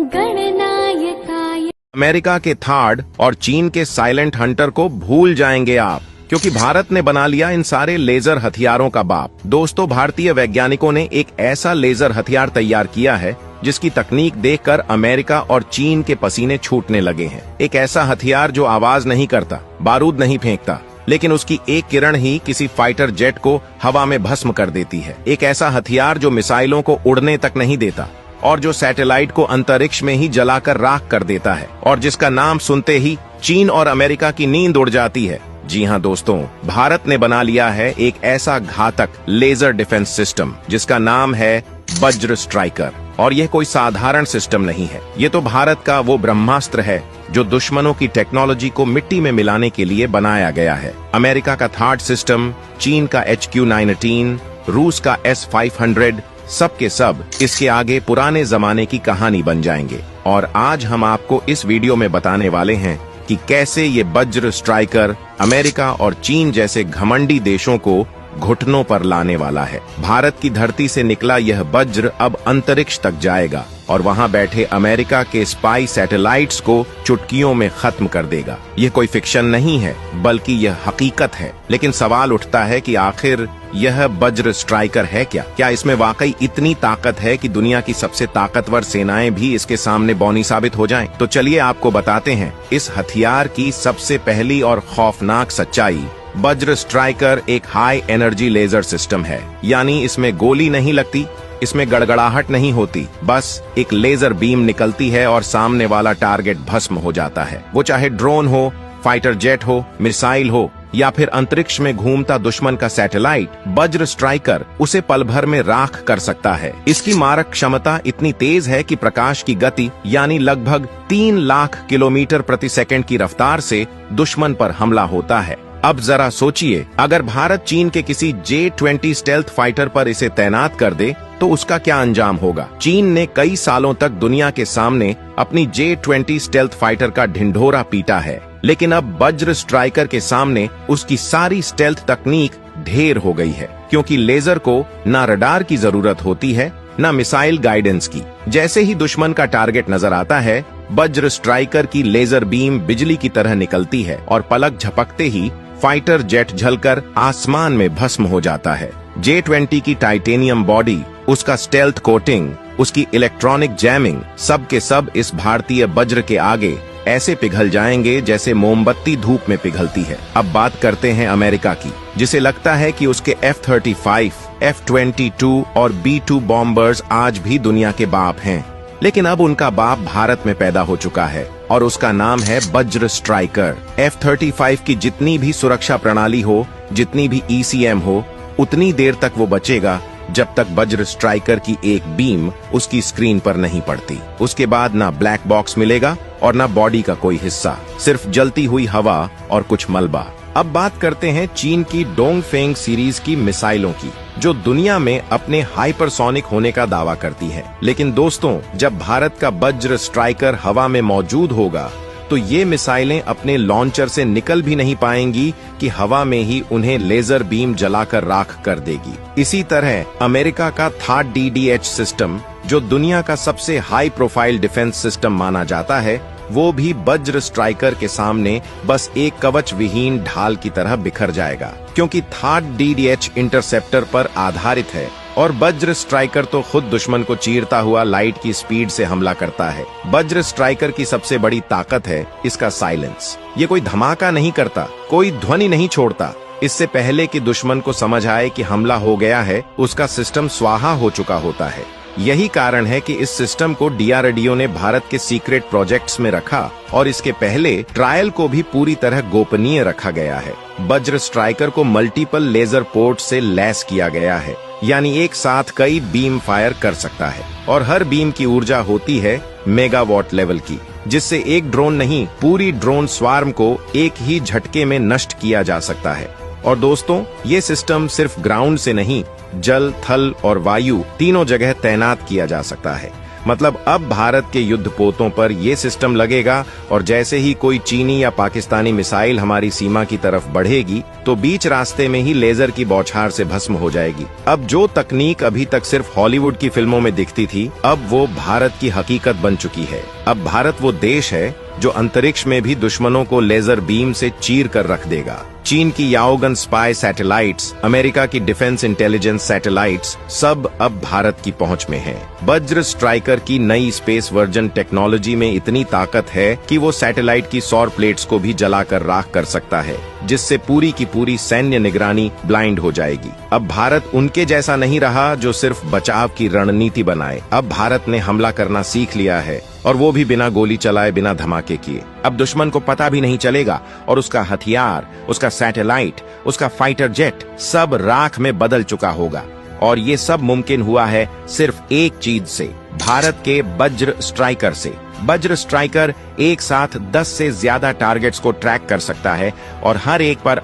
गणनायकाय। America के third और चीन के साइलेंट हंटर को भूल जाएंगे आप, क्योंकि भारत ने बना लिया इन सारे लेजर हथियारों का बाप। दोस्तों, भारतीय वैज्ञानिकों ने एक ऐसा लेजर हथियार तैयार किया है जिसकी तकनीक देखकर अमेरिका और चीन के पसीने छूटने लगे हैं। एक ऐसा हथियार जो आवाज नहीं करता, बारूद नहीं फेंकता, लेकिन उसकी एक किरण ही किसी फाइटर जेट को हवा में भस्म कर देती है। एक ऐसा हथियार जो मिसाइलों को उड़ने तक नहीं देता और जो सैटेलाइट को अंतरिक्ष में ही जलाकर राख कर देता है, और जिसका नाम सुनते ही चीन और अमेरिका की नींद उड़ जाती है। जी हाँ दोस्तों, भारत ने बना लिया है एक ऐसा घातक लेजर डिफेंस सिस्टम जिसका नाम है वज्र स्ट्राइकर। और यह कोई साधारण सिस्टम नहीं है, ये तो भारत का वो ब्रह्मास्त्र है जो दुश्मनों की टेक्नोलॉजी को मिट्टी में मिलाने के लिए बनाया गया है। अमेरिका का थार्ड सिस्टम, चीन का HQ-19, रूस का S-500, सब के सब इसके आगे पुराने जमाने की कहानी बन जाएंगे। और आज हम आपको इस वीडियो में बताने वाले हैं कि कैसे ये वज्र स्ट्राइकर अमेरिका और चीन जैसे घमंडी देशों को घुटनों पर लाने वाला है। भारत की धरती से निकला यह वज्र अब अंतरिक्ष तक जाएगा और वहां बैठे अमेरिका के स्पाई सैटेलाइट्स को चुटकियों में खत्म कर देगा। यह कोई फिक्शन नहीं है, बल्कि यह हकीकत है। लेकिन सवाल उठता है कि आखिर यह वज्र स्ट्राइकर है क्या? क्या इसमें वाकई इतनी ताकत है कि दुनिया की सबसे ताकतवर सेनाएं भी इसके सामने बौनी साबित हो जाएं? तो चलिए आपको बताते हैं इस हथियार की सबसे पहली और खौफनाक सच्चाई। वज्र स्ट्राइकर एक हाई एनर्जी लेजर सिस्टम है, यानी इसमें गोली नहीं लगती, इसमें गड़गड़ाहट नहीं होती, बस एक लेजर बीम निकलती है और सामने वाला टारगेट भस्म हो जाता है। वो चाहे ड्रोन हो, फाइटर जेट हो, मिसाइल हो या फिर अंतरिक्ष में घूमता दुश्मन का सैटेलाइट, वज्र स्ट्राइकर उसे पल भर में राख कर सकता है। इसकी मारक क्षमता इतनी तेज है कि प्रकाश की गति यानी लगभग 3 लाख किलोमीटर प्रति सेकंड की रफ्तार से दुश्मन पर हमला होता है। अब जरा सोचिए, अगर भारत चीन के किसी J-20 स्टेल्थ फाइटर पर इसे तैनात कर दे तो उसका क्या अंजाम होगा? चीन ने कई सालों तक दुनिया के सामने अपनी J-20 स्टेल्थ फाइटर का ढिंढोरा पीटा है, लेकिन अब वज्र स्ट्राइकर के सामने उसकी सारी स्टेल्थ तकनीक ढेर हो गई है, क्योंकि लेजर को ना रडार की जरूरत होती है, ना मिसाइल गाइडेंस की। जैसे ही दुश्मन का टारगेट नजर आता है, वज्र स्ट्राइकर की लेजर बीम बिजली की तरह निकलती है और पलक झपकते ही फाइटर जेट जलकर आसमान में भस्म हो जाता है। J-20 की टाइटेनियम बॉडी, उसका स्टेल्थ कोटिंग, उसकी इलेक्ट्रॉनिक जैमिंग, सब के सब इस भारतीय वज्र के आगे ऐसे पिघल जाएंगे जैसे मोमबत्ती धूप में पिघलती है। अब बात करते हैं अमेरिका की, जिसे लगता है कि उसके F-35, F-22 और B-2 बॉम्बर्स आज भी दुनिया के बाप हैं। लेकिन अब उनका बाप भारत में पैदा हो चुका है और उसका नाम है वज्र स्ट्राइकर। F-35 की जितनी भी सुरक्षा प्रणाली हो, जितनी भी ECM हो, उतनी देर तक वो बचेगा जब तक वज्र स्ट्राइकर की एक बीम उसकी स्क्रीन पर नहीं पड़ती। उसके बाद ना ब्लैक बॉक्स मिलेगा और ना बॉडी का कोई हिस्सा, सिर्फ जलती हुई हवा और कुछ मलबा। अब बात करते हैं चीन की डोंगफेंग सीरीज की मिसाइलों की, जो दुनिया में अपने हाइपरसोनिक होने का दावा करती है। लेकिन दोस्तों, जब भारत का वज्र स्ट्राइकर हवा में मौजूद होगा तो ये मिसाइलें अपने लॉन्चर से निकल भी नहीं पाएंगी कि हवा में ही उन्हें लेजर बीम जलाकर राख कर देगी। इसी तरह अमेरिका का थार्ड DDH सिस्टम, जो दुनिया का सबसे हाई प्रोफाइल डिफेंस सिस्टम माना जाता है, वो भी वज्र स्ट्राइकर के सामने बस एक कवच विहीन ढाल की तरह बिखर जाएगा, क्योंकि थार्ड DDH इंटरसेप्टर पर आधारित है और वज्र स्ट्राइकर तो खुद दुश्मन को चीरता हुआ लाइट की स्पीड से हमला करता है। वज्र स्ट्राइकर की सबसे बड़ी ताकत है इसका साइलेंस। ये कोई धमाका नहीं करता, कोई ध्वनि नहीं छोड़ता। इससे पहले कि दुश्मन को समझ आए कि हमला हो गया है, उसका सिस्टम स्वाहा हो चुका होता है। यही कारण है कि इस सिस्टम को DRDO ने भारत के सीक्रेट प्रोजेक्ट्स में रखा और इसके पहले ट्रायल को भी पूरी तरह गोपनीय रखा गया है। वज्र स्ट्राइकर को मल्टीपल लेजर पोर्ट से लैस किया गया है, यानी एक साथ कई बीम फायर कर सकता है और हर बीम की ऊर्जा होती है मेगावाट लेवल की, जिससे एक ड्रोन नहीं, पूरी ड्रोन स्वार्म को एक ही झटके में नष्ट किया जा सकता है। और दोस्तों, ये सिस्टम सिर्फ ग्राउंड से नहीं, जल, थल और वायु तीनों जगह तैनात किया जा सकता है। मतलब अब भारत के युद्धपोतों पर ये सिस्टम लगेगा और जैसे ही कोई चीनी या पाकिस्तानी मिसाइल हमारी सीमा की तरफ बढ़ेगी तो बीच रास्ते में ही लेजर की बौछार से भस्म हो जाएगी। अब जो तकनीक अभी तक सिर्फ हॉलीवुड की फिल्मों में दिखती थी, अब वो भारत की हकीकत बन चुकी है। अब भारत वो देश है जो अंतरिक्ष में भी दुश्मनों को लेजर बीम से चीर कर रख देगा। चीन की याओगन स्पाई सैटेलाइट्स, अमेरिका की डिफेंस इंटेलिजेंस सैटेलाइट्स सब अब भारत की पहुंच में हैं। वज्र स्ट्राइकर की नई स्पेस वर्जन टेक्नोलॉजी में इतनी ताकत है कि वो सैटेलाइट की सौर प्लेट्स को भी जलाकर राख कर सकता है, जिससे पूरी की पूरी सैन्य निगरानी ब्लाइंड हो जाएगी। अब भारत उनके जैसा नहीं रहा जो सिर्फ बचाव की रणनीति बनाए। अब भारत ने हमला करना सीख लिया है, और वो भी बिना गोली चलाए, बिना धमाके किए। अब दुश्मन को पता भी नहीं चलेगा और उसका हथियार, उसका सैटेलाइट, उसका फाइटर जेट सब राख में बदल चुका होगा। और ये सब मुमकिन हुआ है सिर्फ एक चीज से, भारत के वज्र स्ट्राइकर से। वज्र स्ट्राइकर एक साथ 10 से ज्यादा टारगेट्स को ट्रैक कर सकता है और हर एक पर